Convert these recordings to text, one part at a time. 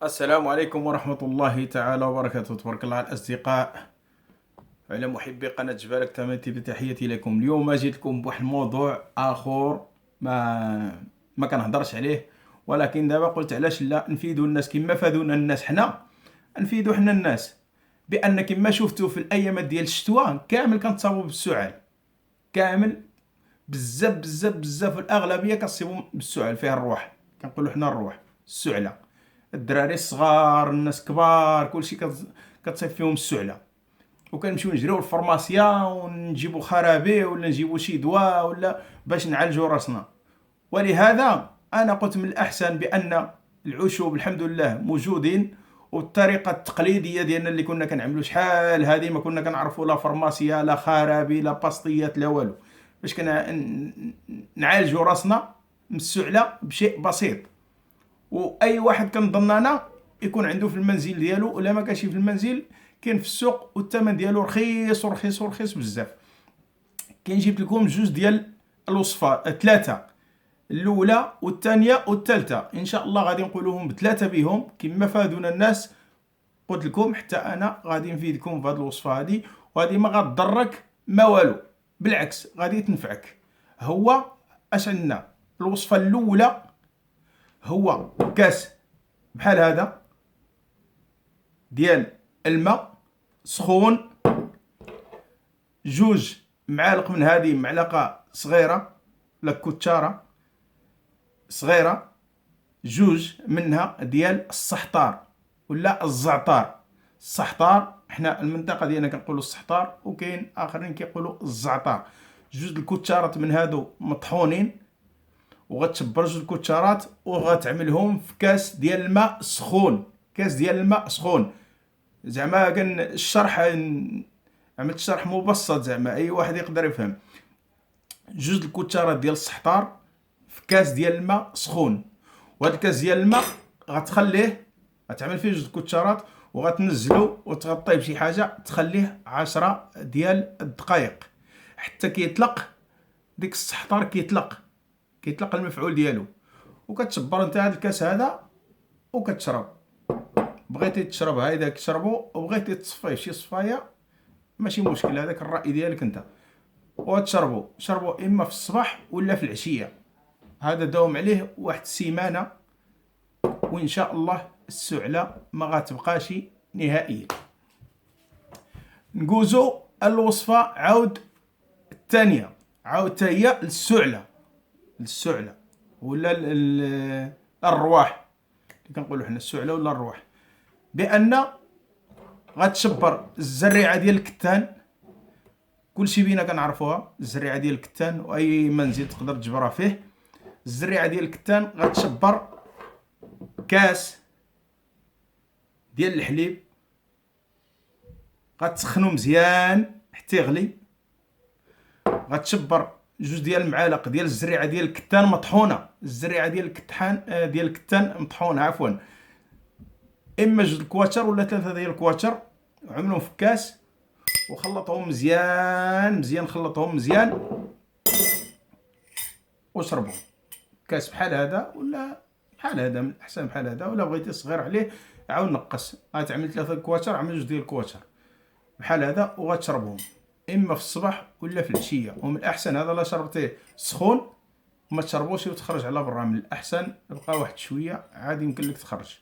السلام عليكم ورحمة الله تعالى وبركاته. تبارك الله على الأصدقاء، على محبي قناة جبالك تماتي، بتحياتي لكم. اليوم جيت لكم بواحد الموضوع آخر ما كنهضرش عليه، ولكن دابا قلت علاش لا نفيدو الناس كما فادونا الناس، حنا نفيدو حنا الناس. بأن كما شفتوا في الأيامات ديال الشتوى كامل كنتصاوبوا بالسعال، كامل بزاف بزاف بزاف، الأغلبية كتصيبوا بالسعال، فيها الروح، كنقولوا حنا الروح السعلة. الدراري الصغار، الناس كبار، كلشي كتصيب فيهم السعلة. وكنمشيو نجريو للفارماسيا ونجيبو خرابي ولا نجيبو شي دواء ولا باش نعالجو راسنا. ولهذا انا قلت من الاحسن بان العشوب الحمد لله موجودين، والطريقه التقليديه ديالنا اللي كنا كنعملو شحال هذه ما كنا كنعرفوا لا فارماسيا لا خرابي لا باستيات لا والو، باش كنا نعالجو راسنا من السعله بشيء بسيط. واي واحد كنظن انا يكون عنده في المنزل ديالو، ولا ما كانش في المنزل كاين في السوق، والثمن ديالو رخيص ورخيص ورخيص بزاف. كاين جبت لكم جوج ديال الوصفات، ثلاثه، الاولى والثانيه والثالثه، ان شاء الله غادي نقولوهم بثلاثه بهم كما فادونا الناس. قلت لكم حتى انا غادي نفيدكم في هذه الوصفه هذه، وهذه ما غتضرك ما والو، بالعكس غادي تنفعك. هو اش عندنا؟ الوصفه الاولى هو كاس بحال هذا ديال الماء سخون، جوج معالق من هذه، معلقه صغيره ولا كوتشاره صغيره، جوج منها ديال السحطار ولا الزعتار. السحطار حنا المنطقه ديالنا كنقولوا السحطار، وكاين اخرين كيقولوا الزعتار. جوج الكوتشارات من هادو مطحونين، وغتشبر جوج الكوتشارات وغتعملهم في كاس ديال الماء سخون، كاس ديال الماء سخون. زعما كان الشرح، عملت الشرح مبسط زعما اي واحد يقدر يفهم. جوج الكوتشارات ديال السحطار في كاس ديال الماء سخون، وهذا الكاس ديال الماء غتخليه، غتعمل فيه جوج الكوتشارات وغتنزلو وتغطيه بشي حاجه، تخليه 10 ديال الدقائق حتى كيطلق ديك السحطار، كيطلق المفعول ديالو. وكتشبر انت هذا الكاس هذا وكتشرب. بغيتي تشرب هيدا تشربو، وبغيتي تصفيه شي صفايه ماشي مشكل، هذاك الراي ديالك انت. وتشربو اما في الصباح ولا في العشيه. هذا داوم عليه واحد السيمانه، وان شاء الله السعله ما غتبقاش نهائيا. نجوزو الوصفه عاود الثانيه، عاود حتى هي للسعله ولا الرواح، اللي كنقولوا حنا السعله ولا الرواح. بان غتشبر الزريعه ديال الكتان، كلشي بينا كنعرفوها الزريعه ديال الكتان، واي منزل تقدر تجبرها فيه. الزريعه ديال الكتان غتشبر كاس ديال الحليب، غتسخنو مزيان حتى يغلي. غتشبر جوج ديال المعالق ديال الزريعه ديال الكتان مطحونه، الزريعه ديال الكتان مطحونه عفوا، اما جوج الكواتر ولا ثلاثه ديال الكواتر، وعملهم في كاس وخلطهم مزيان مزيان، خلطهم مزيان وشربهم. كاس بحال هذا ولا بحال هذا، من الاحسن بحال هذا، ولا بغيتي صغير عليه عاود نقص. غتعمل ثلاثه كواتر، عمل جوج ديال الكواتر بحال هذا وغتشربهم اما في الصباح ولا في العشيه. ومن الاحسن هذا لا شربتيه سخون وما تشربوش وتخرج على برا، من الاحسن بقى واحد شويه عادي يمكن لك تخرج.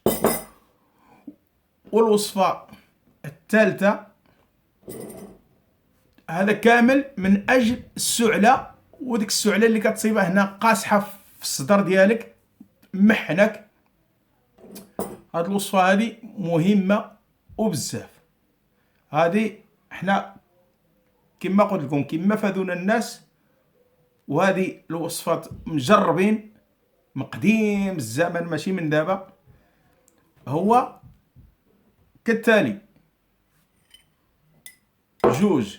والوصفه الثالثه، هذا كامل من اجل السعله، وديك السعله اللي كتصيبها هنا قاصحه في الصدر ديالك محنك. هاد الوصفه هذه مهمه وبزاف. هذه حنا كما قلت لكم كما فادونا الناس، وهذه الوصفات مجربين من قديم الزمن ماشي من دابا. هو كالتالي: جوج،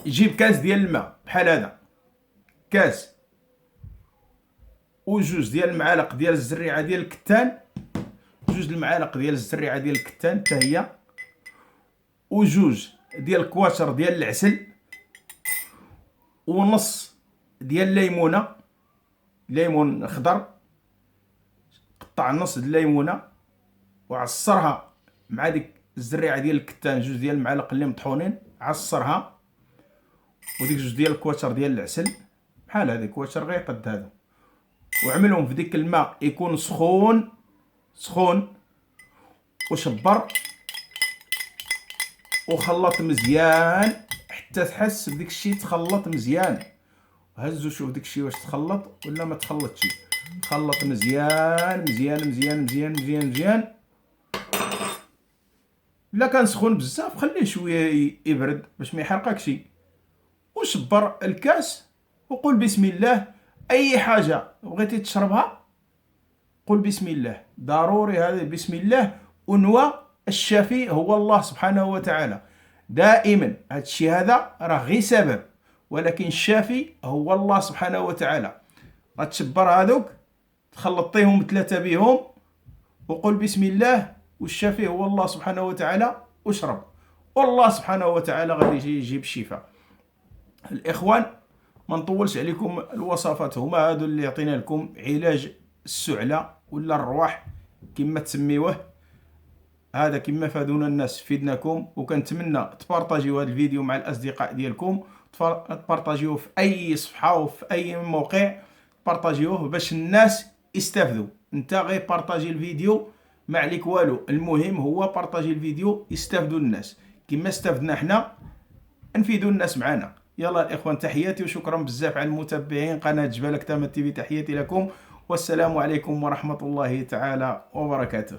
جيب كاس ديال الماء بحال هذا، كاس، وجوج ديال المعالق ديال الزريعه ديال الكتان، جوج المعالق ديال الزريعه ديال الكتان حتى هي، وجوج ديال الكواتر ديال العسل، ونص ديال الليمونه، ليمون خضر قطع نص د الليمونه وعصرها مع ديك الزريعه ديال الكتان، جوج ديال المعالق اللي مطحونين، عصرها، وديك جوج ديال الكواتر ديال العسل بحال هذاك كواتر غير قد هذا، وعملهم في ديك الماء يكون سخون سخون، وشبر وخلط مزيان حتى تحس بديك الشيء تخلط مزيان. هز وشوف ديك الشيء واش تخلط ولا ما تخلطش. خلط مزيان مزيان مزيان مزيان مزيان مزيان. الا كان سخون بزاف خليه شويه يبرد باش ما يحرقكش، وشبر الكاس وقول بسم الله. اي حاجه بغيتي تشربها قل بسم الله، ضروري هذا بسم الله. ونوى الشافي هو الله سبحانه وتعالى. دائما هذا الشيء هذا راه غير سبب، ولكن الشافي هو الله سبحانه وتعالى. غتشبر هذوك تخلطيهم 3 بهم وقل بسم الله، والشافي هو الله سبحانه وتعالى، واشرب، والله سبحانه وتعالى غادي يجيب الشفاء. الاخوان ما نطولش عليكم، الوصفات هما هادو اللي عطينا لكم. علاج السعلة ولا الرواح كما تسميوه، هذا كما فادونا الناس فيدناكم. وكنتمنى تبارطاجيو هذا الفيديو مع الاصدقاء ديالكم، تبارطاجيوه في اي صفحه وفي اي موقع، بارطاجيوه باش الناس يستافدوا. انت غير بارطاجي الفيديو ما عليك والو، المهم هو بارطاجي الفيديو يستافدوا الناس كما استفدنا حنا، نفيدوا الناس معنا. يلا الاخوان تحياتي وشكرا بزاف على المتابعين قناه جبالك تامة تي في. تحياتي لكم والسلام عليكم ورحمه الله تعالى وبركاته.